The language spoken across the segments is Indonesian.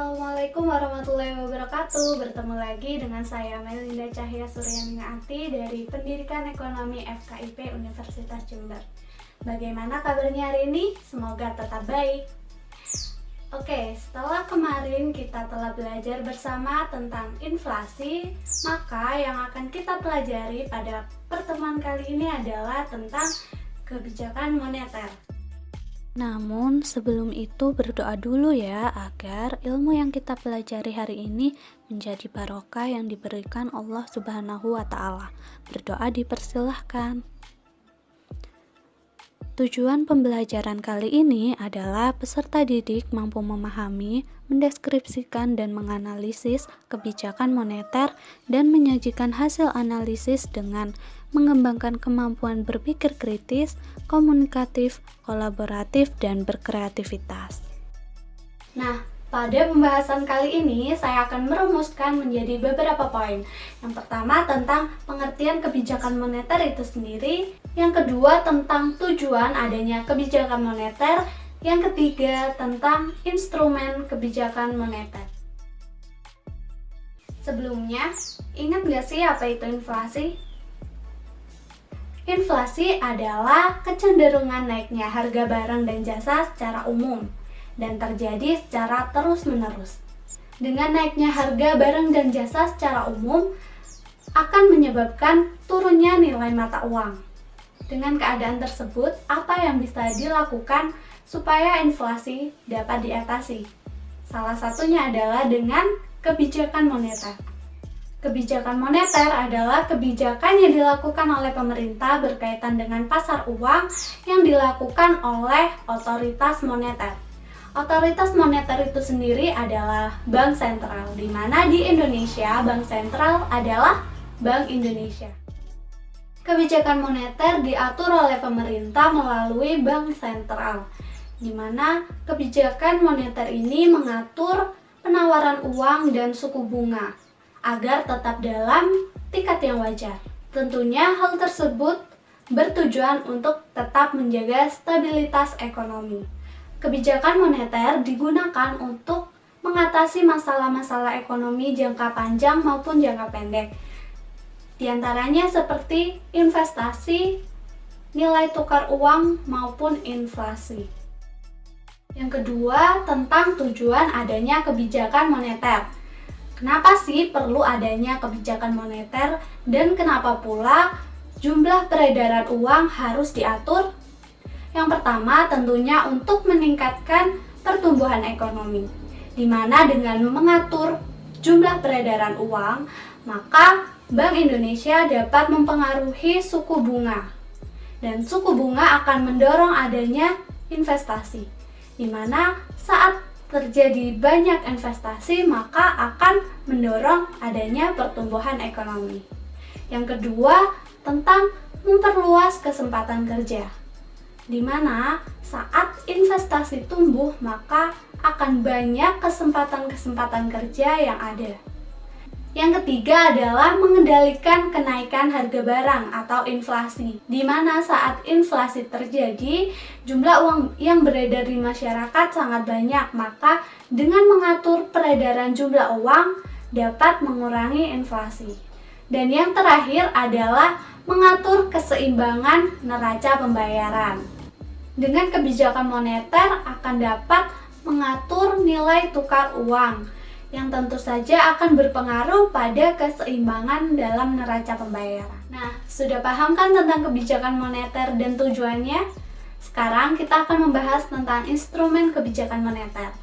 Assalamualaikum warahmatullahi wabarakatuh. Bertemu lagi dengan saya Melinda Cahya Suryaningsih dari Pendidikan Ekonomi FKIP Universitas Jember. Bagaimana kabarnya hari ini? Semoga tetap baik. Oke, setelah kemarin kita telah belajar bersama tentang inflasi, maka yang akan kita pelajari pada pertemuan kali ini adalah tentang kebijakan moneter. Namun sebelum itu berdoa dulu ya agar ilmu yang kita pelajari hari ini menjadi barokah yang diberikan Allah Subhanahu wa Ta'ala. Berdoa dipersilahkan. Tujuan pembelajaran kali ini adalah peserta didik mampu memahami, mendeskripsikan dan menganalisis kebijakan moneter dan menyajikan hasil analisis dengan mengembangkan kemampuan berpikir kritis, komunikatif, kolaboratif, dan berkreativitas. Nah, pada pembahasan kali ini saya akan merumuskan menjadi beberapa poin. Yang pertama tentang pengertian kebijakan moneter itu sendiri, yang kedua tentang tujuan adanya kebijakan moneter, yang ketiga tentang instrumen kebijakan moneter. Sebelumnya, ingat gak sih apa itu inflasi? Inflasi adalah kecenderungan naiknya harga barang dan jasa secara umum dan terjadi secara terus-menerus. Dengan naiknya harga barang dan jasa secara umum akan menyebabkan turunnya nilai mata uang. Dengan keadaan tersebut, apa yang bisa dilakukan supaya inflasi dapat diatasi? Salah satunya adalah dengan kebijakan moneter. Kebijakan moneter adalah kebijakan yang dilakukan oleh pemerintah berkaitan dengan pasar uang yang dilakukan oleh otoritas moneter. Otoritas moneter itu sendiri adalah Bank Sentral, di mana di Indonesia Bank Sentral adalah Bank Indonesia. Kebijakan moneter diatur oleh pemerintah melalui Bank Sentral, di mana kebijakan moneter ini mengatur penawaran uang dan suku bunga agar tetap dalam tingkat yang wajar. Tentunya hal tersebut bertujuan untuk tetap menjaga stabilitas ekonomi. Kebijakan moneter digunakan untuk mengatasi masalah-masalah ekonomi jangka panjang maupun jangka pendek. Di antaranya seperti investasi, nilai tukar uang maupun inflasi. Yang kedua, tentang tujuan adanya kebijakan moneter. Kenapa sih perlu adanya kebijakan moneter dan kenapa pula jumlah peredaran uang harus diatur? Yang pertama tentunya untuk meningkatkan pertumbuhan ekonomi, di mana dengan mengatur jumlah peredaran uang, maka Bank Indonesia dapat mempengaruhi suku bunga. Dan suku bunga akan mendorong adanya investasi, di mana saat terjadi banyak investasi maka akan mendorong adanya pertumbuhan ekonomi. Yang kedua, tentang memperluas kesempatan kerja, di mana saat investasi tumbuh maka akan banyak kesempatan-kesempatan kerja yang ada. Yang ketiga adalah mengendalikan kenaikan harga barang atau inflasi, di mana saat inflasi terjadi, jumlah uang yang beredar di masyarakat sangat banyak, maka dengan mengatur peredaran jumlah uang dapat mengurangi inflasi. Dan yang terakhir adalah mengatur keseimbangan neraca pembayaran. Dengan kebijakan moneter akan dapat mengatur nilai tukar uang, yang tentu saja akan berpengaruh pada keseimbangan dalam neraca pembayaran. Nah, sudah paham kan tentang kebijakan moneter dan tujuannya? Sekarang kita akan membahas tentang instrumen kebijakan moneter.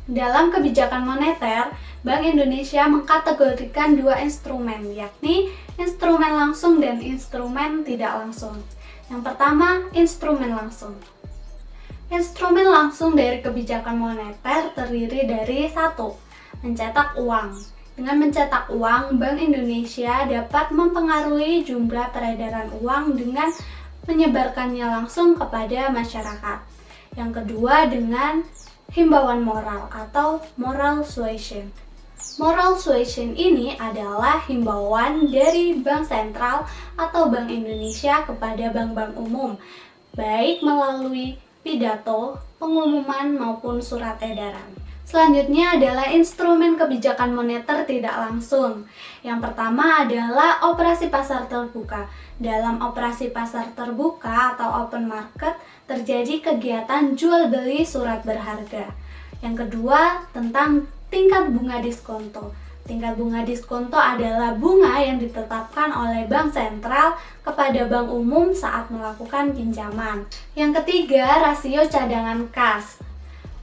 Dalam kebijakan moneter, Bank Indonesia mengkategorikan dua instrumen, yakni instrumen langsung dan instrumen tidak langsung. Yang pertama, instrumen langsung. Instrumen langsung dari kebijakan moneter terdiri dari satu, mencetak uang. Dengan mencetak uang, Bank Indonesia dapat mempengaruhi jumlah peredaran uang dengan menyebarkannya langsung kepada masyarakat. Yang kedua, dengan himbauan moral atau moral suasion. Moral suasion ini adalah himbauan dari Bank Sentral atau Bank Indonesia kepada bank-bank umum, baik melalui pidato, pengumuman maupun surat edaran. Selanjutnya adalah instrumen kebijakan moneter tidak langsung. Yang pertama adalah operasi pasar terbuka. Dalam operasi pasar terbuka atau open market terjadi kegiatan jual beli surat berharga. Yang kedua tentang tingkat bunga diskonto. Tingkat bunga diskonto adalah bunga yang ditetapkan oleh bank sentral kepada bank umum saat melakukan pinjaman. Yang ketiga, rasio cadangan kas.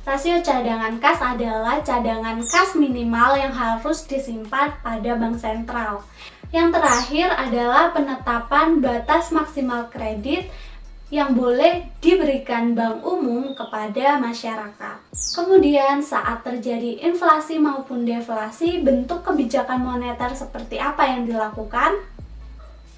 Rasio cadangan kas adalah cadangan kas minimal yang harus disimpan pada bank sentral. Yang terakhir adalah penetapan batas maksimal kredit yang boleh diberikan bank umum kepada masyarakat. Kemudian saat terjadi inflasi maupun deflasi, bentuk kebijakan moneter seperti apa yang dilakukan?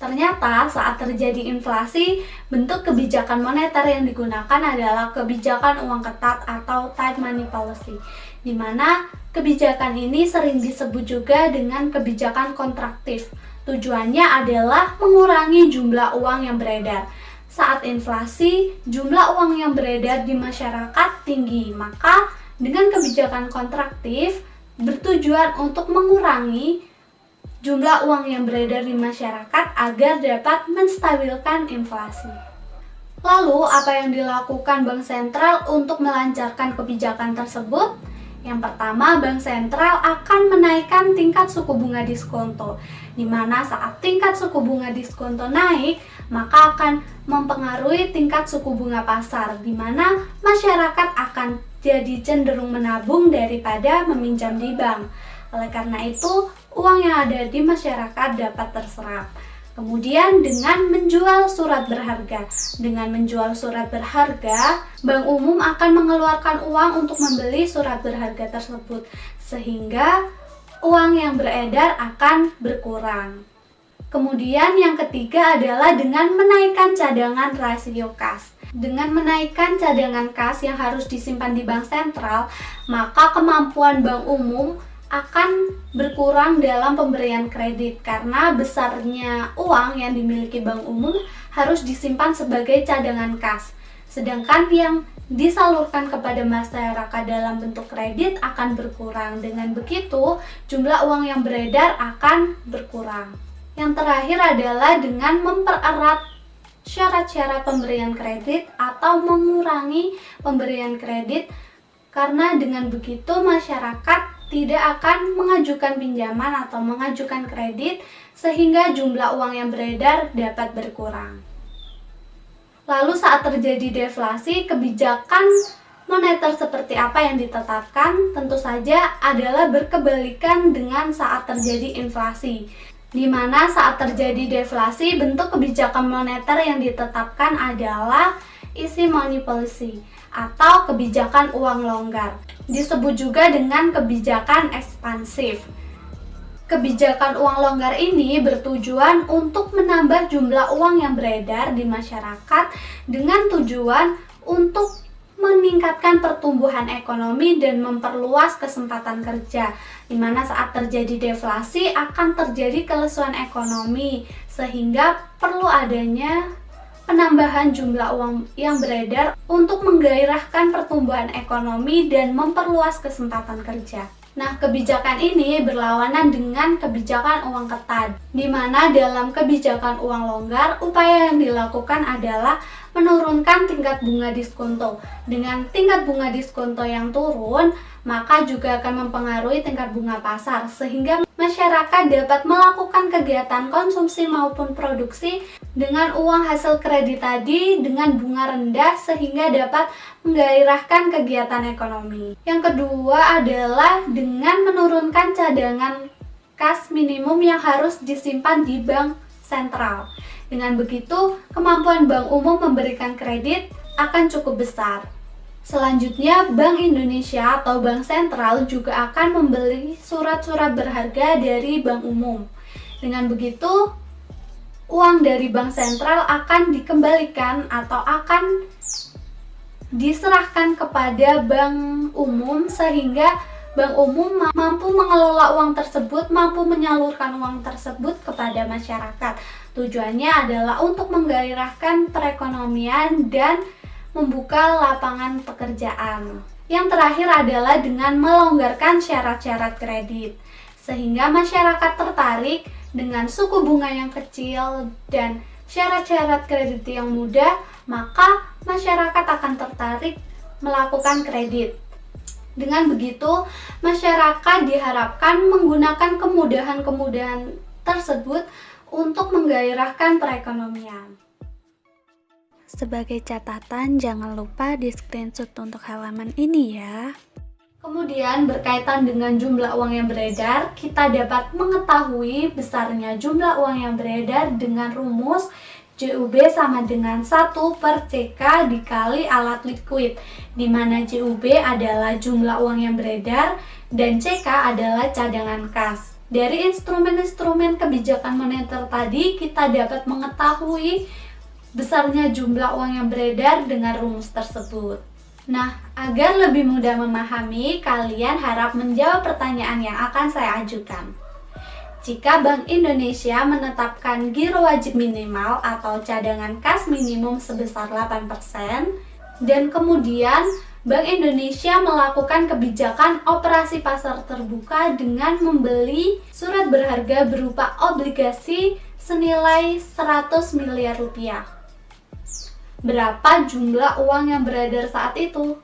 Ternyata saat terjadi inflasi, bentuk kebijakan moneter yang digunakan adalah kebijakan uang ketat atau tight money policy, di mana kebijakan ini sering disebut juga dengan kebijakan kontraktif. Tujuannya adalah mengurangi jumlah uang yang beredar. Saat inflasi, jumlah uang yang beredar di masyarakat tinggi, maka dengan kebijakan kontraktif bertujuan untuk mengurangi jumlah uang yang beredar di masyarakat agar dapat menstabilkan inflasi. Lalu, apa yang dilakukan Bank Sentral untuk melancarkan kebijakan tersebut? Yang pertama, Bank Sentral akan menaikkan tingkat suku bunga diskonto, di mana saat tingkat suku bunga diskonto naik, maka akan mempengaruhi tingkat suku bunga pasar, di mana masyarakat akan jadi cenderung menabung daripada meminjam di bank. Oleh karena itu, uang yang ada di masyarakat dapat terserap. Kemudian dengan menjual surat berharga. Dengan menjual surat berharga, bank umum akan mengeluarkan uang untuk membeli surat berharga tersebut, sehingga uang yang beredar akan berkurang. Kemudian yang ketiga adalah dengan menaikkan cadangan rasio kas. Dengan menaikkan cadangan kas yang harus disimpan di bank sentral, maka kemampuan bank umum akan berkurang dalam pemberian kredit karena besarnya uang yang dimiliki bank umum harus disimpan sebagai cadangan kas. Sedangkan yang disalurkan kepada masyarakat dalam bentuk kredit akan berkurang. Dengan begitu, jumlah uang yang beredar akan berkurang. Yang terakhir adalah dengan mempererat syarat-syarat pemberian kredit atau mengurangi pemberian kredit, karena dengan begitu masyarakat tidak akan mengajukan pinjaman atau mengajukan kredit sehingga jumlah uang yang beredar dapat berkurang. Lalu saat terjadi deflasi, kebijakan moneter seperti apa yang ditetapkan? Tentu saja adalah berkebalikan dengan saat terjadi inflasi, di mana saat terjadi deflasi, bentuk kebijakan moneter yang ditetapkan adalah easy money policy atau kebijakan uang longgar. Disebut juga dengan kebijakan ekspansif. Kebijakan uang longgar ini bertujuan untuk menambah jumlah uang yang beredar di masyarakat dengan tujuan untuk meningkatkan pertumbuhan ekonomi dan memperluas kesempatan kerja, di mana saat terjadi deflasi akan terjadi kelesuan ekonomi, sehingga perlu adanya penambahan jumlah uang yang beredar untuk menggairahkan pertumbuhan ekonomi dan memperluas kesempatan kerja. Nah, kebijakan ini berlawanan dengan kebijakan uang ketat, di mana dalam kebijakan uang longgar, upaya yang dilakukan adalah menurunkan tingkat bunga diskonto. Dengan tingkat bunga diskonto yang turun, maka juga akan mempengaruhi tingkat bunga pasar, sehingga masyarakat dapat melakukan kegiatan konsumsi maupun produksi dengan uang hasil kredit tadi dengan bunga rendah, sehingga dapat menggairahkan kegiatan ekonomi. Yang kedua adalah dengan menurunkan cadangan kas minimum yang harus disimpan di bank sentral. Dengan begitu, kemampuan bank umum memberikan kredit akan cukup besar. Selanjutnya, Bank Indonesia atau Bank Sentral juga akan membeli surat-surat berharga dari bank umum. Dengan begitu, uang dari bank sentral akan dikembalikan atau akan diserahkan kepada bank umum, sehingga bank umum mampu mengelola uang tersebut, mampu menyalurkan uang tersebut kepada masyarakat. Tujuannya adalah untuk menggairahkan perekonomian dan membuka lapangan pekerjaan. Yang terakhir adalah dengan melonggarkan syarat-syarat kredit, sehingga masyarakat tertarik dengan suku bunga yang kecil dan syarat-syarat kredit yang mudah, maka masyarakat akan tertarik melakukan kredit. Dengan begitu, masyarakat diharapkan menggunakan kemudahan-kemudahan tersebut untuk menggairahkan perekonomian. Sebagai catatan, jangan lupa di screenshot untuk halaman ini ya. Kemudian berkaitan dengan jumlah uang yang beredar, kita dapat mengetahui besarnya jumlah uang yang beredar dengan rumus JUB sama dengan 1/CK dikali alat liquid, di mana JUB adalah jumlah uang yang beredar dan CK adalah cadangan kas. Dari instrumen-instrumen kebijakan moneter tadi, kita dapat mengetahui besarnya jumlah uang yang beredar dengan rumus tersebut. Nah, agar lebih mudah memahami, kalian harap menjawab pertanyaan yang akan saya ajukan. Jika Bank Indonesia menetapkan giro wajib minimal atau cadangan kas minimum sebesar 8%, dan kemudian Bank Indonesia melakukan kebijakan operasi pasar terbuka dengan membeli surat berharga berupa obligasi senilai 100 miliar rupiah. Berapa jumlah uang yang beredar saat itu?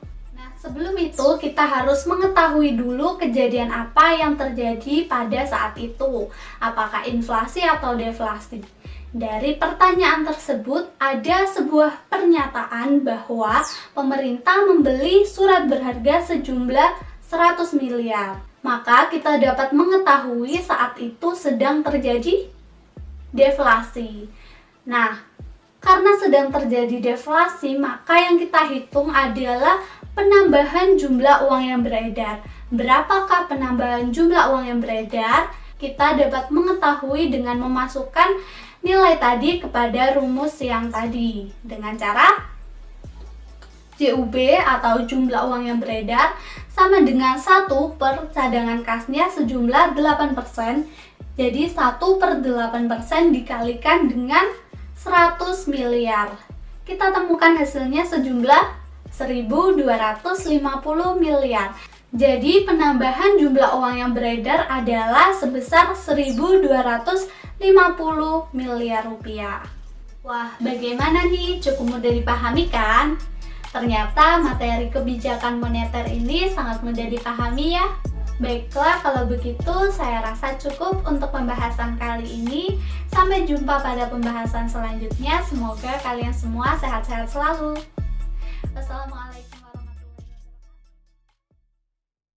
Sebelum itu, kita harus mengetahui dulu kejadian apa yang terjadi pada saat itu. Apakah inflasi atau deflasi? Dari pertanyaan tersebut, ada sebuah pernyataan bahwa pemerintah membeli surat berharga sejumlah 100 miliar. Maka kita dapat mengetahui saat itu sedang terjadi deflasi. Nah, karena sedang terjadi deflasi, maka yang kita hitung adalah penambahan jumlah uang yang beredar. Berapakah penambahan jumlah uang yang beredar? Kita dapat mengetahui dengan memasukkan nilai tadi kepada rumus yang tadi dengan cara JUB atau jumlah uang yang beredar sama dengan 1 per cadangan kasnya sejumlah 8%. Jadi 1/8% dikalikan dengan 100 miliar. Kita temukan hasilnya sejumlah 1.250 miliar. Jadi penambahan jumlah uang yang beredar adalah sebesar 1.250 miliar rupiah. Wah, bagaimana nih? Cukup mudah dipahami kan? Ternyata materi kebijakan moneter ini sangat mudah dipahami ya. Baiklah, kalau begitu saya rasa cukup untuk pembahasan kali ini. Sampai jumpa pada pembahasan selanjutnya. Semoga kalian semua sehat-sehat selalu. Wassalamualaikum.